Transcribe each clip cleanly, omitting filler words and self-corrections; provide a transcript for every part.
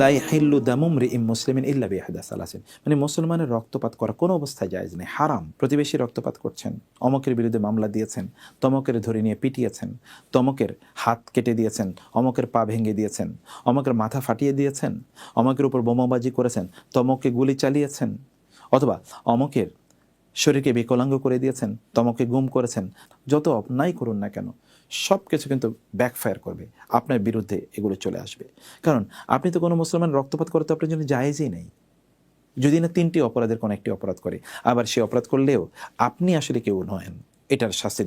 লা ইয়াহিল্লু দামু মরিইম মুসলিমিন ইল্লা বিইহদা সালাসিন, মানে মুসলমানের রক্তপাত করা কোনো অবস্থায় জায়েজ নেই, হারাম। প্রতিবেশী রক্তপাত করছেন, অমকের বিরুদ্ধে মামলা দিয়েছেন, তমকের ধরে নিয়ে পিটিয়েছেন, তমকের হাত কেটে দিয়েছেন, অমকের পা ভেঙে দিয়েছেন, অমকের মাথা ফাটিয়ে দিয়েছেন, অমকের উপর বোমাবাজি করেছেন, তমককে গুলি চালিয়েছেন, অথবা অমকের শরীরকে বিকলাঙ্গ করে দিয়েছেন, তমকে গুম করেছেন, যত অন্যায় করুন না কেন সব কিছু কিন্তু ব্যাকফায়ার করবে, আপনার বিরুদ্ধে এগুলো চলে আসবে। কারণ আপনি তো কোনো মুসলমান রক্তপাত করে তো আপনার জন্য জায়েজই নেই, যদি না তিনটি অপরাধের কোনো একটি অপরাধ করে। আবার সে অপরাধ করলেও আপনি আসলে কেউ নয়েন, এটার শাস্তি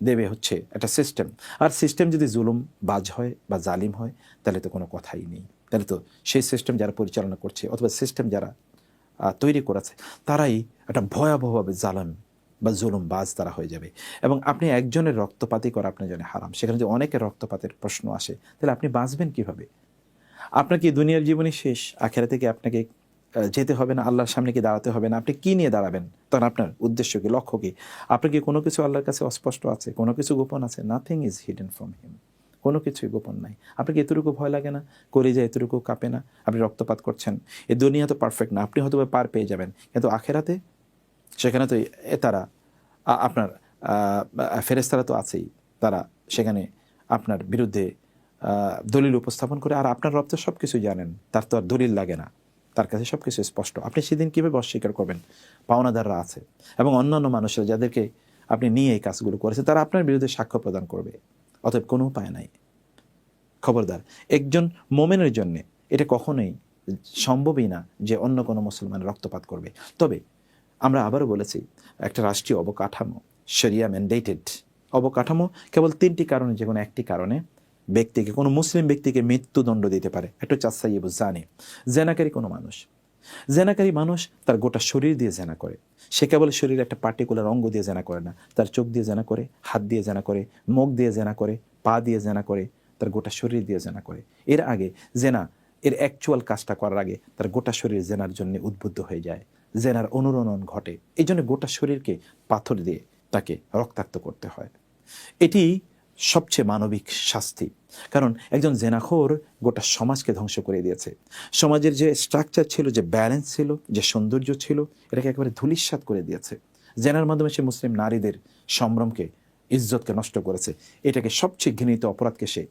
দেবে হচ্ছে একটা সিস্টেম। আর সিস্টেম যদি জুলুম বাজ হয় বা জালিম হয় তাহলে তো কোনো কথাই নেই, তাহলে তো সেই সিস্টেম যারা পরিচালনা করছে অথবা সিস্টেম যারা তৈরি করেছে তারাই একটা ভয়াবহভাবে জালেম বা জুলুমবাজ তারা হয়ে যাবে। এবং আপনি একজনের রক্তপাতই করা আপনার জন্য হারাম, সেখানে যে অনেকের রক্তপাতের প্রশ্ন আসে তাহলে আপনি বাঁচবেন কিভাবে? আপনার কি দুনিয়ার জীবনই শেষ? আখেরা থেকে আপনাকে যেতে হবে না, আল্লাহর সামনে কি দাঁড়াতে হবে না? আপনি কি নিয়ে দাঁড়াবেন তখন? আপনার উদ্দেশ্য কি, লক্ষ্য কি? আপনার কি কোনো কিছু আল্লাহর কাছে অস্পষ্ট আছে? কোনো কিছু গোপন আছে? Nothing is hidden from him, কোনো কিছুই গোপন নাই। আপনাকে এতটুকু ভয় লাগে না? কলিজা এতটুকু কাঁপে না? আপনি রক্তপাত করছেন, এই দুনিয়া তো পারফেক্ট না, আপনি হয়তো পার পেয়ে যাবেন, কিন্তু আখেরাতে সেখানে তো তারা আপনার ফেরেশতারা তো আছেই, তারা সেখানে আপনার বিরুদ্ধে দলিল উপস্থাপন করে। আর আপনার রব তো সব কিছু জানেন, তার তো আর দলিল লাগে না, তার কাছে সব কিছু স্পষ্ট। আপনি সেদিন কীভাবে অস্বীকার করবেন? পাওনাদাররা আছে এবং অন্যান্য মানুষরা যাদেরকে আপনি নিয়ে এই কাজগুলো করেছেন তারা আপনার বিরুদ্ধে সাক্ষ্য প্রদান করবে। অতএব কোনো উপায় নাই। খবরদার, একজন মোমেনের জন্যে এটা কখনোই সম্ভবই না যে অন্য কোনো মুসলমান রক্তপাত করবে। তবে আমরা আবারও বলেছি, একটা রাষ্ট্রীয় অবকাঠামো, শরিয়া ম্যান্ডেটেড অবকাঠামো কেবল তিনটি কারণে, যে কোনো একটি কারণে ব্যক্তিকে, কোনো মুসলিম ব্যক্তিকে মৃত্যুদণ্ড দিতে পারে। একটা হচ্ছে আসাইয়্যিবু জানি, জেনাকারী কোনো মানুষ। জেনাকারী মানুষ তার গোটা শরীর দিয়ে জেনা করে, সে কেবল শরীরের একটা পার্টিকুলার অঙ্গ দিয়ে জেনা করে না, তার চোখ দিয়ে জেনা করে, হাত দিয়ে জেনা করে, মুখ দিয়ে জেনা করে, পা দিয়ে জেনা করে, তার গোটা শরীর দিয়ে জেনা করে। এর আগে জেনা, এর অ্যাকচুয়াল কাজটা করার আগে তার গোটা শরীর জেনার জন্য উদ্বুদ্ধ হয়ে যায়, জেনার অনুরণন ঘটে। এই জন্য গোটা শরীরকে পাথর দিয়ে তাকে রক্তাক্ত করতে হয়। এটি সবচেয়ে মানবিক শাস্তি, কারণ একজন জেনাখোর গোটা সমাজকে ধ্বংস করে দিয়েছে। সমাজের যে স্ট্রাকচার ছিল, যে ব্যালেন্স ছিল, যে সৌন্দর্য ছিল, এটাকে একেবারে ধূলিসাৎ করে দিয়েছে। জেনার মাধ্যমে সে মুসলিম নারীদের সম্ভ্রমকে, ইজ্জতকে নষ্ট করেছে। এটাকে সবচেয়ে ঘৃণিত অপরাধকে সে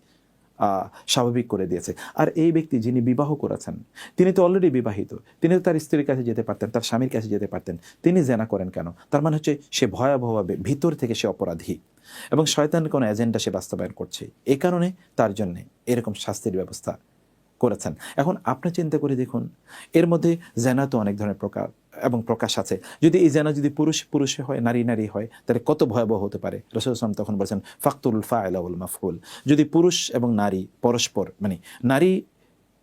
স্বাভাবিক করে দিয়েছে। আর এই ব্যক্তি যিনি বিবাহ করেছেন, তিনি তো অলরেডি বিবাহিত, তিনি তো তার স্ত্রীর কাছে যেতে পারতেন, তার স্বামীর কাছে যেতে পারতেন, তিনি জেনা করেন কেন? তার মানে হচ্ছে সে ভয়াবহভাবে ভিতর থেকে সে অপরাধী এবং শয়তানের কোনো এজেন্ডা সে বাস্তবায়ন করছে। এই কারণে তার জন্যে এরকম শাস্তির ব্যবস্থা করেছেন। এখন আপনি চিন্তা করে দেখুন, এর মধ্যে জেনা তো অনেক ধরনের প্রকার এবং প্রকাশ আছে। যদি এই জেনা যদি পুরুষ পুরুষে হয়, নারী নারী হয়, তাহলে কত ভয়াবহ হতে পারে। রাসূল সাল্লাল্লাহু আলাইহি ওয়াসাল্লাম তখন বলেছেন ফাকতুল ফাইলা ওয়াল মাফউল। যদি পুরুষ এবং নারী পরস্পর, মানে নারী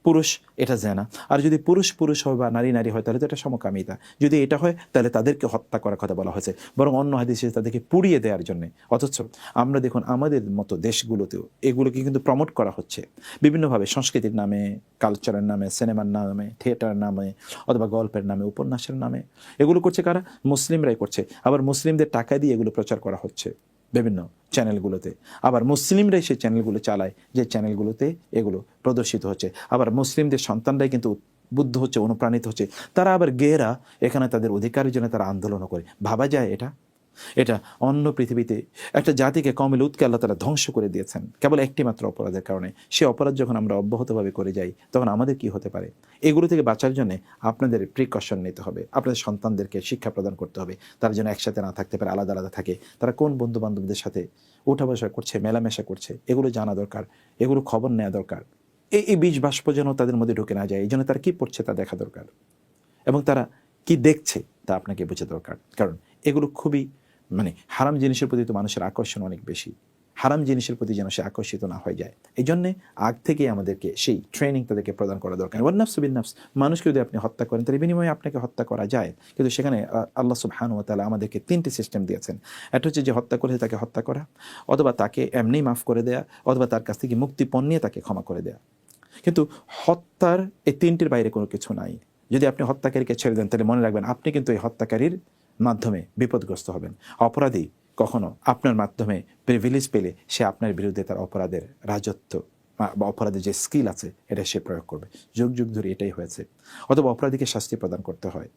পুরুষ, এটা জেনা। আর যদি পুরুষ পুরুষ হয় বা নারী নারী হয় তাহলে তো এটা সমকামিতা। যদি এটা হয় তাহলে তাদেরকে হত্যা করার কথা বলা হয়েছে, বরং অন্য হাদিসে তাদেরকে পুড়িয়ে দেওয়ার জন্য। অথচ আমরা দেখুন আমাদের মতো দেশগুলোতেও এগুলোকে কিন্তু প্রমোট করা হচ্ছে বিভিন্নভাবে, সংস্কৃতির নামে, কালচারের নামে, সিনেমার নামে, থিয়েটারের নামে, অথবা গল্পের নামে, উপন্যাসের নামে। এগুলো করছে কারা? মুসলিমরাই করছে। আবার মুসলিমদের টাকা দিয়ে এগুলো প্রচার করা হচ্ছে বিভিন্ন চ্যানেলগুলোতে। আবার মুসলিমরাই সেই চ্যানেলগুলো চালায় যে চ্যানেলগুলোতে এগুলো প্রদর্শিত হচ্ছে। আবার মুসলিমদের সন্তানরাই কিন্তু বুদ্ধ হচ্ছে, অনুপ্রাণিত হচ্ছে। তারা আবার গেয়েরা এখানে তাদের অধিকারের জন্য তারা আন্দোলনও করে। ভাবা যায় এটা? এটা অন্য পৃথিবীতে একটা জাতিকে, কওমে লূতকে আল্লাহ তাআলা ধ্বংস করে দিয়েছেন কেবল একটি মাত্র অপরাধের কারণে। সে অপরাধ যখন আমরা অব্যাহতভাবে করে যাই তখন আমাদের কি হতে পারে? এগুলো থেকে বাঁচার জন্য আপনাদের প্রিকশন নিতে হবে, আপনাদের সন্তানদেরকে শিক্ষা প্রদান করতে হবে, তারা যেন একসাথে না থাকতে পারে, আলাদা আলাদা থাকে। তারা কোন বন্ধু বান্ধবদের সাথে উঠা বসা করছে, মেলামেশা করছে, এগুলো জানা দরকার, এগুলো খবর নেওয়া দরকার। এই বীজ বাষ্প যেন তাদের মধ্যে ঢুকে না যায়, এই জন্য তারা কী পড়ছে তা দেখা দরকার, এবং তারা কি দেখছে তা আপনাকে বোঝা দরকার। কারণ এগুলো খুবই, মানে হারাম জিনিসের প্রতি তো মানুষের আকর্ষণ অনেক বেশি, হারাম জিনিসের প্রতি যেন সে আকর্ষিত না হয়ে যায়। এই জন্যে আগ থেকেই আমাদেরকে সেই ট্রেনিং তাদেরকে প্রদান করা দরকার। ওয়ান নাফসু বিন নাফস, মানুষকে যদি আপনি হত্যা করেন তার বিনিময়ে আপনাকে হত্যা করা যায়, কিন্তু সেখানে আল্লাহ সুবহানাহু ওয়া তাআলা আমাদেরকে তিনটি সিস্টেম দিয়েছেন। একটা হচ্ছে যে হত্যা করেছে তাকে হত্যা করা, অথবা তাকে এমনি মাফ করে দেয়া, অথবা তার কাছ থেকে মুক্তিপণ নিয়ে তাকে ক্ষমা করে দেয়া। কিন্তু হত্যার এই তিনটির বাইরে কোনো কিছু নাই। যদি আপনি হত্যাকারীকে ছেড়ে দেন তাহলে মনে রাখবেন আপনি কিন্তু এই হত্যাকারীর মাধ্যমে বিপদগ্রস্ত হবেন। অপরাধী কখনো আপনার মাধ্যমে প্রিভিলেজ পেলে সে আপনার বিরুদ্ধে তার অপরাধের রাজত্ব বা অপরাধের যে স্কিল আছে এটা সে প্রয়োগ করবে। যুগ যুগ ধরে এটাই হয়েছে। অথবা অপরাধীকে শাস্তি প্রদান করতে হয়,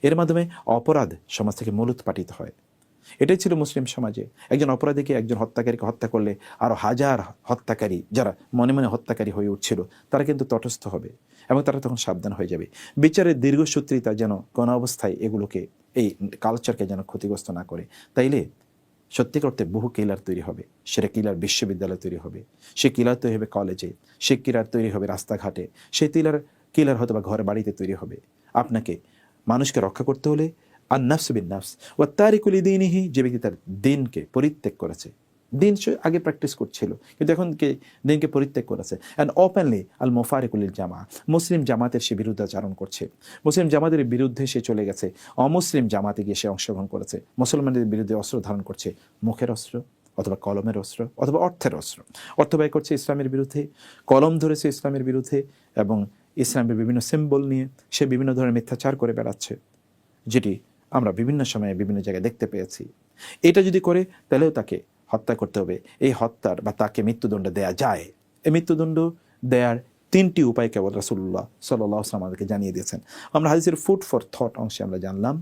এর মাধ্যমে অপরাধ সমাজ থেকে মূলোৎপাটিত হয়। এটাই ছিল মুসলিম সমাজে। একজন অপরাধীকে, একজন হত্যাকারীকে হত্যা করলে আরও হাজার হত্যাকারী যারা মনে মনে হত্যাকারী হয়ে উঠছিল তারা কিন্তু তটস্থ হবে এবং তারা তখন সাবধান হয়ে যাবে। বিচারের দীর্ঘসূত্রিতা যেন কোনো অবস্থায় এগুলোকে, এই কালচারকে যেন ক্ষতিগ্রস্ত না করে। তাইলে সত্যিকার অর্থে বহু কিলার তৈরি হবে। সেটা কিলার বিশ্ববিদ্যালয় তৈরি হবে, সে কিলার তৈরি হবে কলেজে, সে কিলার তৈরি হবে রাস্তাঘাটে, সে কিলার হয়তো বা ঘরে বাড়িতে তৈরি হবে। আপনাকে মানুষকে রক্ষা করতে হলে আর নাফস বিন নাফস ও তারিকুল দিনহি, যে ব্যক্তি তার দিনকে পরিত্যাগ করেছে, দিন সে আগে প্র্যাকটিস করছিল কিন্তু এখন দিনকে পরিত্যাগ করেছে, অ্যান্ড ওপেনলি আল মোফারিকুল জামা, মুসলিম জামাতের সে বিরুদ্ধাচারণ করছে, মুসলিম জামাতের বিরুদ্ধে সে চলে গেছে, অমুসলিম জামাতে গিয়ে সে অংশগ্রহণ করেছে, মুসলমানদের বিরুদ্ধে অস্ত্র ধারণ করছে, মুখের অস্ত্র অথবা কলমের অস্ত্র অথবা অর্থের অস্ত্র, অর্থ ব্যয় করছে ইসলামের বিরুদ্ধে, কলম ধরেছে ইসলামের বিরুদ্ধে, এবং ইসলামের বিভিন্ন সিম্বল নিয়ে সে বিভিন্ন ধরনের মিথ্যাচার করে বেড়াচ্ছে, যেটি আমরা বিভিন্ন সময়ে বিভিন্ন জায়গায় দেখতে পেয়েছি। এটা যদি করে তাহলেও তাকে হত্যা করতে হবে। এই হত্যার বা তাকে মৃত্যুদণ্ড দেয়া যায়। এই মৃত্যুদণ্ড দেয়ার 3টি উপায় কেবল রাসূলুল্লাহ সাল্লাল্লাহু আলাইহি ওয়াসাল্লাম আমাদেরকে জানিয়ে দিয়েছেন। আমরা হাদিসের ফুড ফর থট অংশে আমরা জানলাম